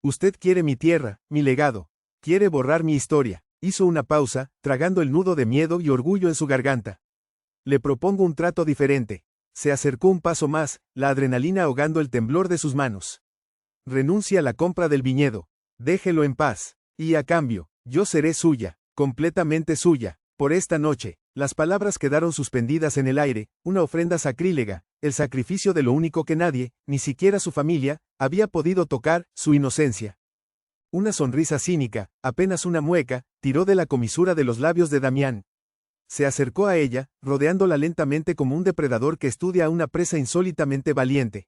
Usted quiere mi tierra, mi legado. Quiere borrar mi historia. Hizo una pausa, tragando el nudo de miedo y orgullo en su garganta. Le propongo un trato diferente. Se acercó un paso más, la adrenalina ahogando el temblor de sus manos. Renuncia a la compra del viñedo. Déjelo en paz. Y a cambio, yo seré suya, completamente suya, por esta noche. Las palabras quedaron suspendidas en el aire, una ofrenda sacrílega, el sacrificio de lo único que nadie, ni siquiera su familia, había podido tocar, su inocencia. Una sonrisa cínica, apenas una mueca, tiró de la comisura de los labios de Damián. Se acercó a ella, rodeándola lentamente como un depredador que estudia a una presa insólitamente valiente.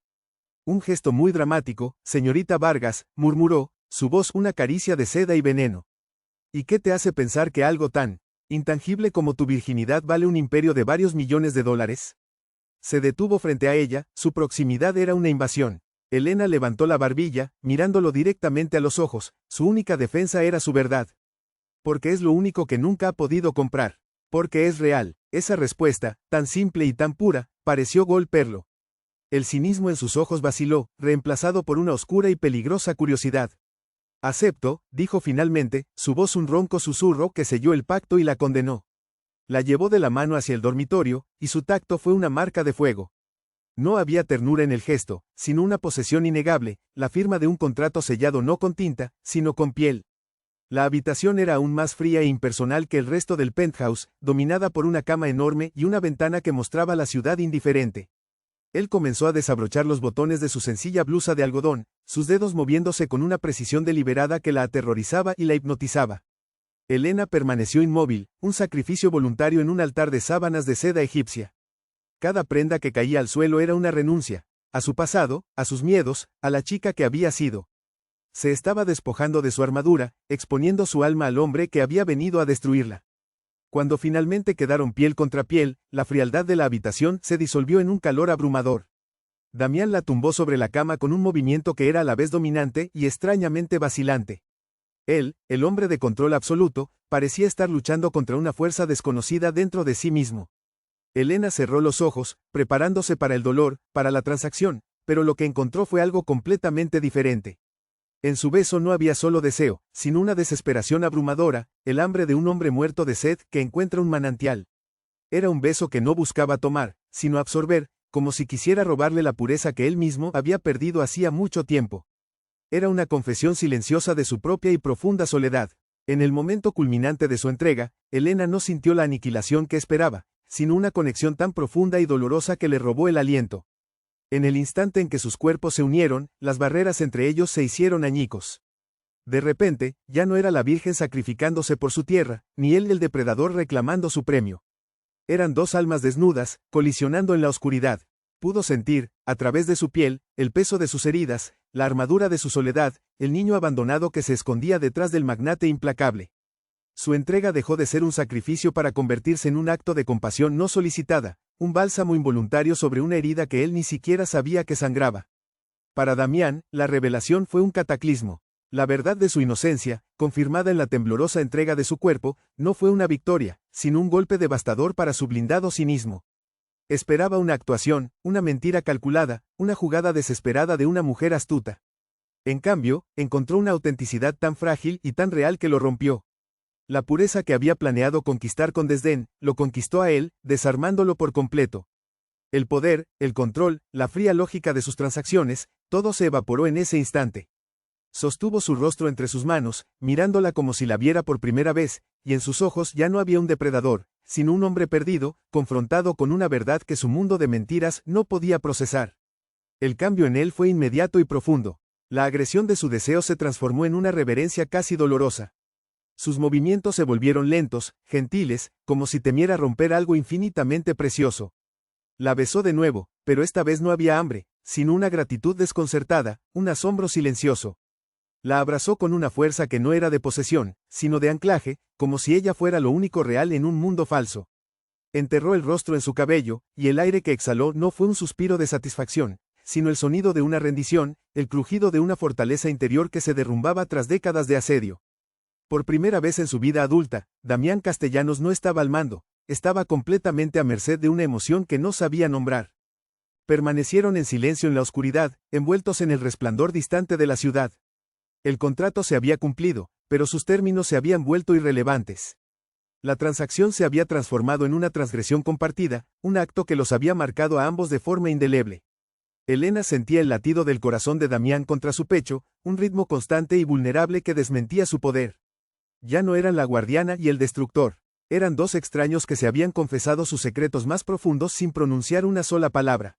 Un gesto muy dramático, señorita Vargas, murmuró, su voz una caricia de seda y veneno. ¿Y qué te hace pensar que algo tan intangible como tu virginidad vale un imperio de varios millones de dólares? Se detuvo frente a ella, su proximidad era una invasión. Elena levantó la barbilla, mirándolo directamente a los ojos, su única defensa era su verdad. Porque es lo único que nunca ha podido comprar. Porque es real. Esa respuesta, tan simple y tan pura, pareció golpearlo. El cinismo en sus ojos vaciló, reemplazado por una oscura y peligrosa curiosidad. Acepto, dijo finalmente, su voz un ronco susurro que selló el pacto y la condenó. La llevó de la mano hacia el dormitorio, y su tacto fue una marca de fuego. No había ternura en el gesto, sino una posesión innegable, la firma de un contrato sellado no con tinta, sino con piel. La habitación era aún más fría e impersonal que el resto del penthouse, dominada por una cama enorme y una ventana que mostraba la ciudad indiferente. Él comenzó a desabrochar los botones de su sencilla blusa de algodón, sus dedos moviéndose con una precisión deliberada que la aterrorizaba y la hipnotizaba. Elena permaneció inmóvil, un sacrificio voluntario en un altar de sábanas de seda egipcia. Cada prenda que caía al suelo era una renuncia, a su pasado, a sus miedos, a la chica que había sido. Se estaba despojando de su armadura, exponiendo su alma al hombre que había venido a destruirla. Cuando finalmente quedaron piel contra piel, la frialdad de la habitación se disolvió en un calor abrumador. Damián la tumbó sobre la cama con un movimiento que era a la vez dominante y extrañamente vacilante. Él, el hombre de control absoluto, parecía estar luchando contra una fuerza desconocida dentro de sí mismo. Elena cerró los ojos, preparándose para el dolor, para la transacción, pero lo que encontró fue algo completamente diferente. En su beso no había solo deseo, sino una desesperación abrumadora, el hambre de un hombre muerto de sed que encuentra un manantial. Era un beso que no buscaba tomar, sino absorber, como si quisiera robarle la pureza que él mismo había perdido hacía mucho tiempo. Era una confesión silenciosa de su propia y profunda soledad. En el momento culminante de su entrega, Elena no sintió la aniquilación que esperaba, sino una conexión tan profunda y dolorosa que le robó el aliento. En el instante en que sus cuerpos se unieron, las barreras entre ellos se hicieron añicos. De repente, ya no era la virgen sacrificándose por su tierra, ni él el depredador reclamando su premio. Eran dos almas desnudas, colisionando en la oscuridad. Pudo sentir, a través de su piel, el peso de sus heridas, la armadura de su soledad, el niño abandonado que se escondía detrás del magnate implacable. Su entrega dejó de ser un sacrificio para convertirse en un acto de compasión no solicitada, un bálsamo involuntario sobre una herida que él ni siquiera sabía que sangraba. Para Damián, la revelación fue un cataclismo. La verdad de su inocencia, confirmada en la temblorosa entrega de su cuerpo, no fue una victoria, sino un golpe devastador para su blindado cinismo. Esperaba una actuación, una mentira calculada, una jugada desesperada de una mujer astuta. En cambio, encontró una autenticidad tan frágil y tan real que lo rompió. La pureza que había planeado conquistar con desdén, lo conquistó a él, desarmándolo por completo. El poder, el control, la fría lógica de sus transacciones, todo se evaporó en ese instante. Sostuvo su rostro entre sus manos, mirándola como si la viera por primera vez, y en sus ojos ya no había un depredador, sino un hombre perdido, confrontado con una verdad que su mundo de mentiras no podía procesar. El cambio en él fue inmediato y profundo. La agresión de su deseo se transformó en una reverencia casi dolorosa. Sus movimientos se volvieron lentos, gentiles, como si temiera romper algo infinitamente precioso. La besó de nuevo, pero esta vez no había hambre, sino una gratitud desconcertada, un asombro silencioso. La abrazó con una fuerza que no era de posesión, sino de anclaje, como si ella fuera lo único real en un mundo falso. Enterró el rostro en su cabello, y el aire que exhaló no fue un suspiro de satisfacción, sino el sonido de una rendición, el crujido de una fortaleza interior que se derrumbaba tras décadas de asedio. Por primera vez en su vida adulta, Damián Castellanos no estaba al mando, estaba completamente a merced de una emoción que no sabía nombrar. Permanecieron en silencio en la oscuridad, envueltos en el resplandor distante de la ciudad. El contrato se había cumplido, pero sus términos se habían vuelto irrelevantes. La transacción se había transformado en una transgresión compartida, un acto que los había marcado a ambos de forma indeleble. Elena sentía el latido del corazón de Damián contra su pecho, un ritmo constante y vulnerable que desmentía su poder. Ya no eran la guardiana y el destructor. Eran dos extraños que se habían confesado sus secretos más profundos sin pronunciar una sola palabra.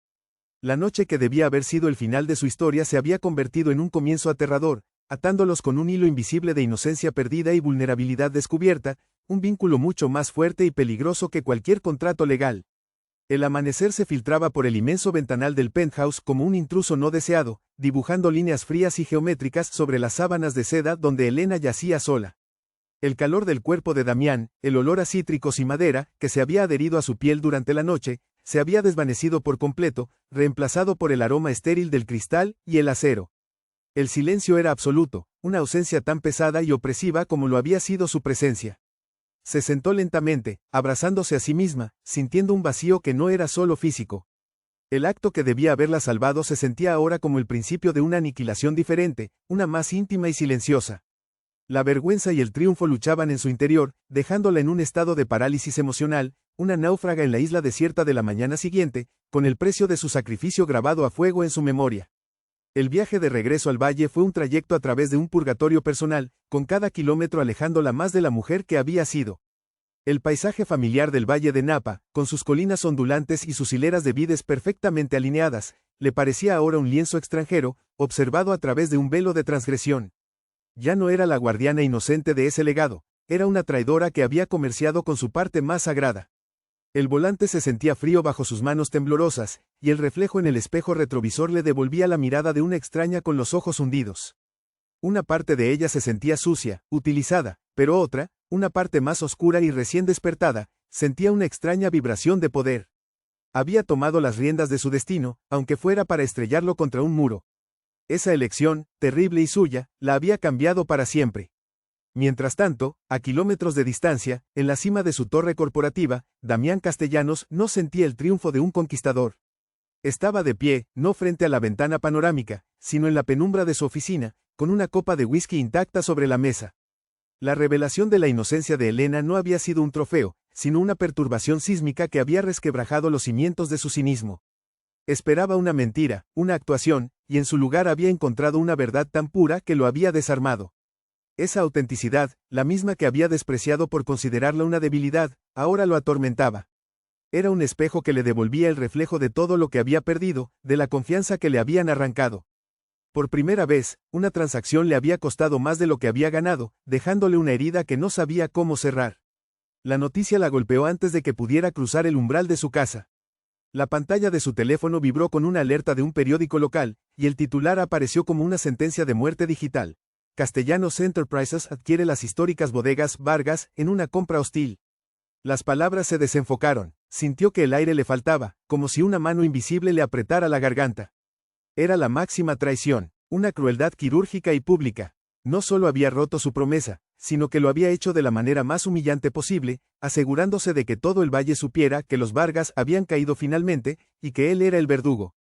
La noche que debía haber sido el final de su historia se había convertido en un comienzo aterrador, atándolos con un hilo invisible de inocencia perdida y vulnerabilidad descubierta, un vínculo mucho más fuerte y peligroso que cualquier contrato legal. El amanecer se filtraba por el inmenso ventanal del penthouse como un intruso no deseado, dibujando líneas frías y geométricas sobre las sábanas de seda donde Elena yacía sola. El calor del cuerpo de Damián, el olor a cítricos y madera, que se había adherido a su piel durante la noche, se había desvanecido por completo, reemplazado por el aroma estéril del cristal y el acero. El silencio era absoluto, una ausencia tan pesada y opresiva como lo había sido su presencia. Se sentó lentamente, abrazándose a sí misma, sintiendo un vacío que no era solo físico. El acto que debía haberla salvado se sentía ahora como el principio de una aniquilación diferente, una más íntima y silenciosa. La vergüenza y el triunfo luchaban en su interior, dejándola en un estado de parálisis emocional, una náufraga en la isla desierta de la mañana siguiente, con el precio de su sacrificio grabado a fuego en su memoria. El viaje de regreso al valle fue un trayecto a través de un purgatorio personal, con cada kilómetro alejándola más de la mujer que había sido. El paisaje familiar del valle de Napa, con sus colinas ondulantes y sus hileras de vides perfectamente alineadas, le parecía ahora un lienzo extranjero, observado a través de un velo de transgresión. Ya no era la guardiana inocente de ese legado, era una traidora que había comerciado con su parte más sagrada. El volante se sentía frío bajo sus manos temblorosas, y el reflejo en el espejo retrovisor le devolvía la mirada de una extraña con los ojos hundidos. Una parte de ella se sentía sucia, utilizada, pero otra, una parte más oscura y recién despertada, sentía una extraña vibración de poder. Había tomado las riendas de su destino, aunque fuera para estrellarlo contra un muro. Esa elección, terrible y suya, la había cambiado para siempre. Mientras tanto, a kilómetros de distancia, en la cima de su torre corporativa, Damián Castellanos no sentía el triunfo de un conquistador. Estaba de pie, no frente a la ventana panorámica, sino en la penumbra de su oficina, con una copa de whisky intacta sobre la mesa. La revelación de la inocencia de Elena no había sido un trofeo, sino una perturbación sísmica que había resquebrajado los cimientos de su cinismo. Esperaba una mentira, una actuación, y en su lugar había encontrado una verdad tan pura que lo había desarmado. Esa autenticidad, la misma que había despreciado por considerarla una debilidad, ahora lo atormentaba. Era un espejo que le devolvía el reflejo de todo lo que había perdido, de la confianza que le habían arrancado. Por primera vez, una transacción le había costado más de lo que había ganado, dejándole una herida que no sabía cómo cerrar. La noticia la golpeó antes de que pudiera cruzar el umbral de su casa. La pantalla de su teléfono vibró con una alerta de un periódico local, y el titular apareció como una sentencia de muerte digital. Castellanos Enterprises adquiere las históricas bodegas Vargas en una compra hostil. Las palabras se desenfocaron, sintió que el aire le faltaba, como si una mano invisible le apretara la garganta. Era la máxima traición, una crueldad quirúrgica y pública. No solo había roto su promesa, sino que lo había hecho de la manera más humillante posible, asegurándose de que todo el valle supiera que los Vargas habían caído finalmente, y que él era el verdugo.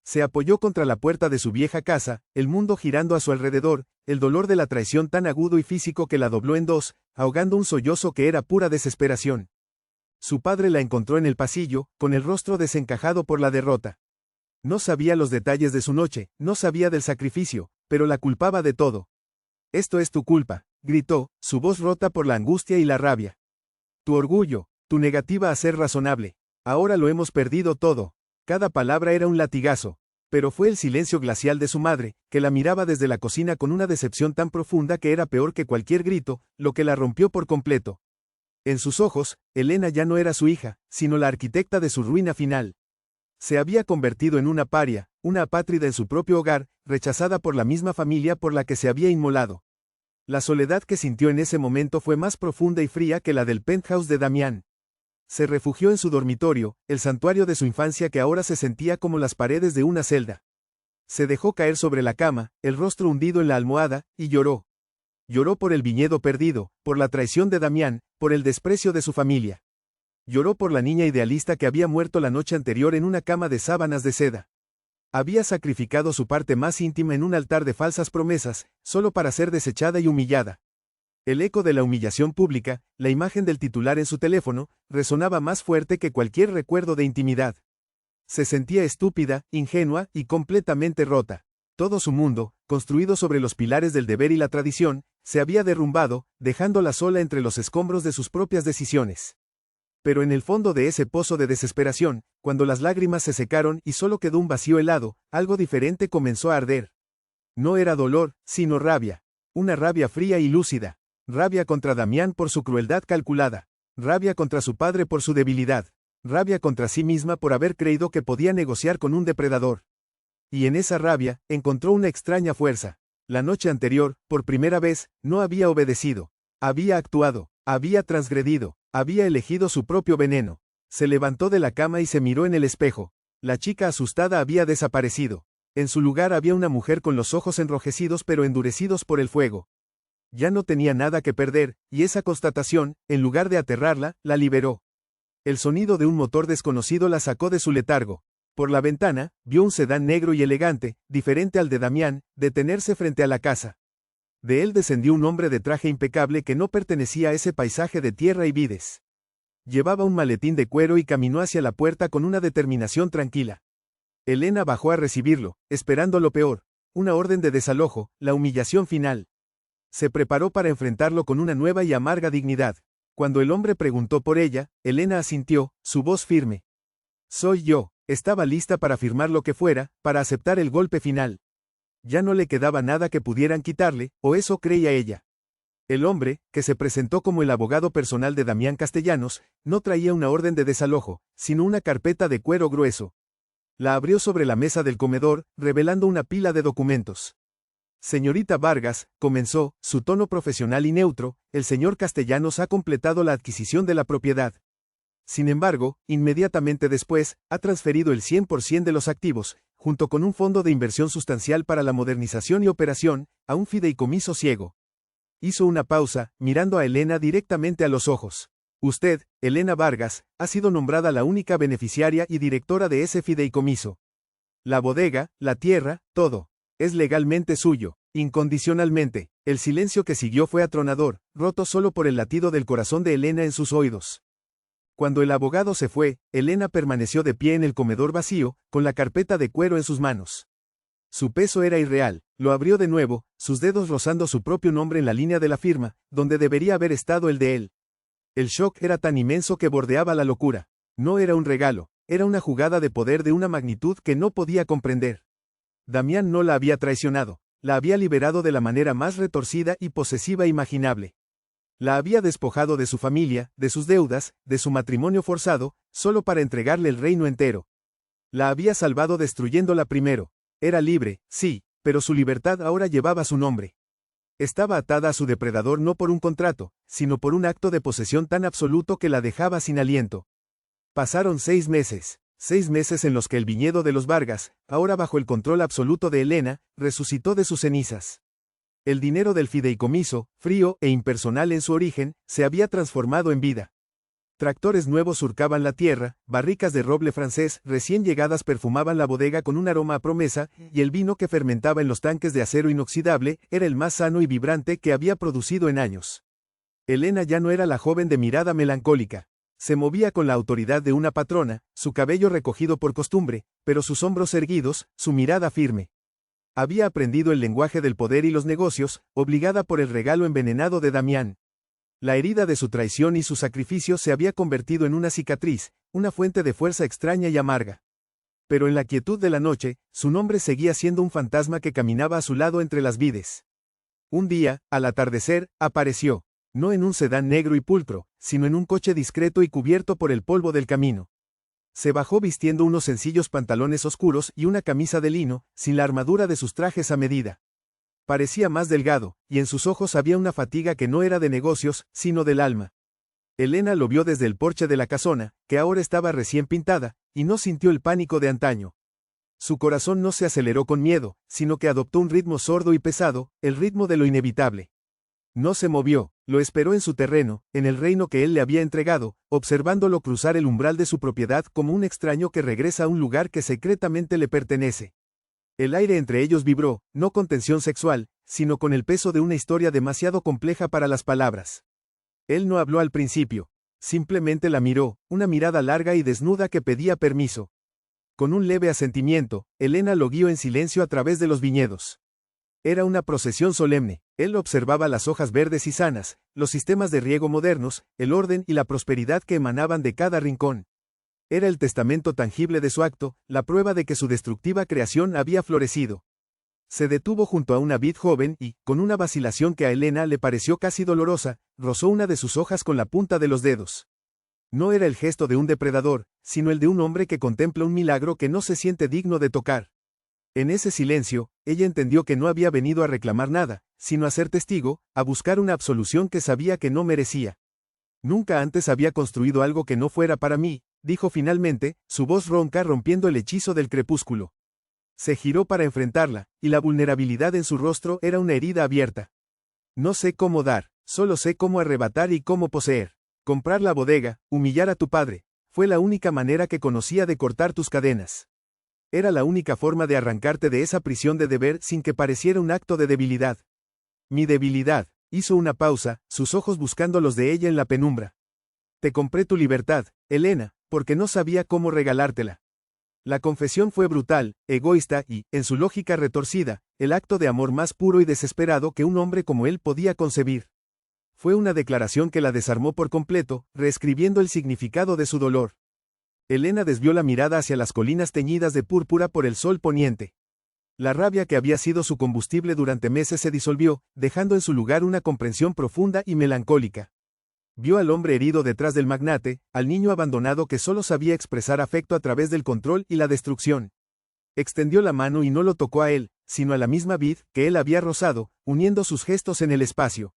Se apoyó contra la puerta de su vieja casa, el mundo girando a su alrededor, el dolor de la traición tan agudo y físico que la dobló en dos, ahogando un sollozo que era pura desesperación. Su padre la encontró en el pasillo, con el rostro desencajado por la derrota. No sabía los detalles de su noche, no sabía del sacrificio, pero la culpaba de todo. «Esto es tu culpa», gritó, su voz rota por la angustia y la rabia. «Tu orgullo, tu negativa a ser razonable. Ahora lo hemos perdido todo». Cada palabra era un latigazo, pero fue el silencio glacial de su madre, que la miraba desde la cocina con una decepción tan profunda que era peor que cualquier grito, lo que la rompió por completo. En sus ojos, Elena ya no era su hija, sino la arquitecta de su ruina final. Se había convertido en una paria, una apátrida en su propio hogar, rechazada por la misma familia por la que se había inmolado. La soledad que sintió en ese momento fue más profunda y fría que la del penthouse de Damián. Se refugió en su dormitorio, el santuario de su infancia que ahora se sentía como las paredes de una celda. Se dejó caer sobre la cama, el rostro hundido en la almohada, y lloró. Lloró por el viñedo perdido, por la traición de Damián, por el desprecio de su familia. Lloró por la niña idealista que había muerto la noche anterior en una cama de sábanas de seda. Había sacrificado su parte más íntima en un altar de falsas promesas, solo para ser desechada y humillada. El eco de la humillación pública, la imagen del titular en su teléfono, resonaba más fuerte que cualquier recuerdo de intimidad. Se sentía estúpida, ingenua y completamente rota. Todo su mundo, construido sobre los pilares del deber y la tradición, se había derrumbado, dejándola sola entre los escombros de sus propias decisiones. Pero en el fondo de ese pozo de desesperación, cuando las lágrimas se secaron y solo quedó un vacío helado, algo diferente comenzó a arder. No era dolor, sino rabia. Una rabia fría y lúcida. Rabia contra Damián por su crueldad calculada. Rabia contra su padre por su debilidad. Rabia contra sí misma por haber creído que podía negociar con un depredador. Y en esa rabia, encontró una extraña fuerza. La noche anterior, por primera vez, no había obedecido. Había actuado. Había transgredido. Había elegido su propio veneno. Se levantó de la cama y se miró en el espejo. La chica asustada había desaparecido. En su lugar había una mujer con los ojos enrojecidos pero endurecidos por el fuego. Ya no tenía nada que perder, y esa constatación, en lugar de aterrarla, la liberó. El sonido de un motor desconocido la sacó de su letargo. Por la ventana, vio un sedán negro y elegante, diferente al de Damián, detenerse frente a la casa. De él descendió un hombre de traje impecable que no pertenecía a ese paisaje de tierra y vides. Llevaba un maletín de cuero y caminó hacia la puerta con una determinación tranquila. Elena bajó a recibirlo, esperando lo peor, una orden de desalojo, la humillación final. Se preparó para enfrentarlo con una nueva y amarga dignidad. Cuando el hombre preguntó por ella, Elena asintió, su voz firme. Soy yo, estaba lista para firmar lo que fuera, para aceptar el golpe final. Ya no le quedaba nada que pudieran quitarle, o eso creía ella. El hombre, que se presentó como el abogado personal de Damián Castellanos, no traía una orden de desalojo, sino una carpeta de cuero grueso. La abrió sobre la mesa del comedor, revelando una pila de documentos. Señorita Vargas, comenzó, su tono profesional y neutro, el señor Castellanos ha completado la adquisición de la propiedad. Sin embargo, inmediatamente después, ha transferido el 100% de los activos, junto con un fondo de inversión sustancial para la modernización y operación, a un fideicomiso ciego. Hizo una pausa, mirando a Elena directamente a los ojos. Usted, Elena Vargas, ha sido nombrada la única beneficiaria y directora de ese fideicomiso. La bodega, la tierra, todo. Es legalmente suyo, incondicionalmente. El silencio que siguió fue atronador, roto solo por el latido del corazón de Elena en sus oídos. Cuando el abogado se fue, Elena permaneció de pie en el comedor vacío, con la carpeta de cuero en sus manos. Su peso era irreal, lo abrió de nuevo, sus dedos rozando su propio nombre en la línea de la firma, donde debería haber estado el de él. El shock era tan inmenso que bordeaba la locura. No era un regalo, era una jugada de poder de una magnitud que no podía comprender. Damián no la había traicionado, la había liberado de la manera más retorcida y posesiva imaginable. La había despojado de su familia, de sus deudas, de su matrimonio forzado, solo para entregarle el reino entero. La había salvado destruyéndola primero. Era libre, sí, pero su libertad ahora llevaba su nombre. Estaba atada a su depredador no por un contrato, sino por un acto de posesión tan absoluto que la dejaba sin aliento. Pasaron 6 meses. 6 meses en los que el viñedo de los Vargas, ahora bajo el control absoluto de Elena, resucitó de sus cenizas. El dinero del fideicomiso, frío e impersonal en su origen, se había transformado en vida. Tractores nuevos surcaban la tierra, barricas de roble francés recién llegadas perfumaban la bodega con un aroma a promesa, y el vino que fermentaba en los tanques de acero inoxidable era el más sano y vibrante que había producido en años. Elena ya no era la joven de mirada melancólica. Se movía con la autoridad de una patrona, su cabello recogido por costumbre, pero sus hombros erguidos, su mirada firme. Había aprendido el lenguaje del poder y los negocios, obligada por el regalo envenenado de Damián. La herida de su traición y su sacrificio se había convertido en una cicatriz, una fuente de fuerza extraña y amarga. Pero en la quietud de la noche, su nombre seguía siendo un fantasma que caminaba a su lado entre las vides. Un día, al atardecer, apareció, no en un sedán negro y pulcro, sino en un coche discreto y cubierto por el polvo del camino. Se bajó vistiendo unos sencillos pantalones oscuros y una camisa de lino, sin la armadura de sus trajes a medida. Parecía más delgado, y en sus ojos había una fatiga que no era de negocios, sino del alma. Elena lo vio desde el porche de la casona, que ahora estaba recién pintada, y no sintió el pánico de antaño. Su corazón no se aceleró con miedo, sino que adoptó un ritmo sordo y pesado, el ritmo de lo inevitable. No se movió, lo esperó en su terreno, en el reino que él le había entregado, observándolo cruzar el umbral de su propiedad como un extraño que regresa a un lugar que secretamente le pertenece. El aire entre ellos vibró, no con tensión sexual, sino con el peso de una historia demasiado compleja para las palabras. Él no habló al principio. Simplemente la miró, una mirada larga y desnuda que pedía permiso. Con un leve asentimiento, Elena lo guió en silencio a través de los viñedos. Era una procesión solemne. Él observaba las hojas verdes y sanas, los sistemas de riego modernos, el orden y la prosperidad que emanaban de cada rincón. Era el testamento tangible de su acto, la prueba de que su destructiva creación había florecido. Se detuvo junto a una vid joven y, con una vacilación que a Elena le pareció casi dolorosa, rozó una de sus hojas con la punta de los dedos. No era el gesto de un depredador, sino el de un hombre que contempla un milagro que no se siente digno de tocar. En ese silencio, ella entendió que no había venido a reclamar nada, sino a ser testigo, a buscar una absolución que sabía que no merecía. Nunca antes había construido algo que no fuera para mí, dijo finalmente, su voz ronca rompiendo el hechizo del crepúsculo. Se giró para enfrentarla, y la vulnerabilidad en su rostro era una herida abierta. No sé cómo dar, solo sé cómo arrebatar y cómo poseer. Comprar la bodega, humillar a tu padre, fue la única manera que conocía de cortar tus cadenas. Era la única forma de arrancarte de esa prisión de deber sin que pareciera un acto de debilidad. Mi debilidad, hizo una pausa, sus ojos buscando los de ella en la penumbra. Te compré tu libertad, Elena, porque no sabía cómo regalártela. La confesión fue brutal, egoísta y, en su lógica retorcida, el acto de amor más puro y desesperado que un hombre como él podía concebir. Fue una declaración que la desarmó por completo, reescribiendo el significado de su dolor. Elena desvió la mirada hacia las colinas teñidas de púrpura por el sol poniente. La rabia que había sido su combustible durante meses se disolvió, dejando en su lugar una comprensión profunda y melancólica. Vio al hombre herido detrás del magnate, al niño abandonado que solo sabía expresar afecto a través del control y la destrucción. Extendió la mano y no lo tocó a él, sino a la misma vid que él había rozado, uniendo sus gestos en el espacio.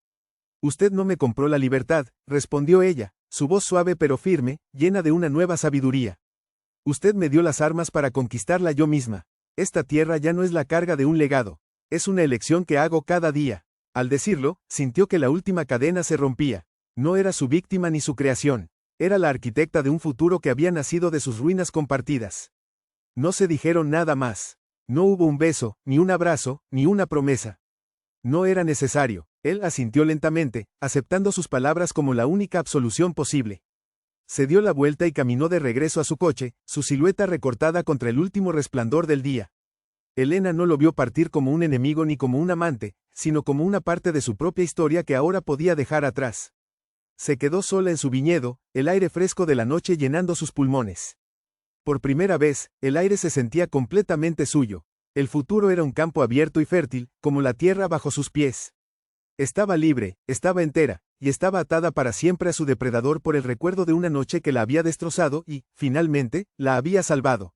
«Usted no me compró la libertad», respondió ella, su voz suave pero firme, llena de una nueva sabiduría. «Usted me dio las armas para conquistarla yo misma. Esta tierra ya no es la carga de un legado. Es una elección que hago cada día». Al decirlo, sintió que la última cadena se rompía. No era su víctima ni su creación. Era la arquitecta de un futuro que había nacido de sus ruinas compartidas. No se dijeron nada más. No hubo un beso, ni un abrazo, ni una promesa. No era necesario. Él asintió lentamente, aceptando sus palabras como la única absolución posible. Se dio la vuelta y caminó de regreso a su coche, su silueta recortada contra el último resplandor del día. Elena no lo vio partir como un enemigo ni como un amante, sino como una parte de su propia historia que ahora podía dejar atrás. Se quedó sola en su viñedo, el aire fresco de la noche llenando sus pulmones. Por primera vez, el aire se sentía completamente suyo. El futuro era un campo abierto y fértil, como la tierra bajo sus pies. Estaba libre, estaba entera, y estaba atada para siempre a su depredador por el recuerdo de una noche que la había destrozado y, finalmente, la había salvado.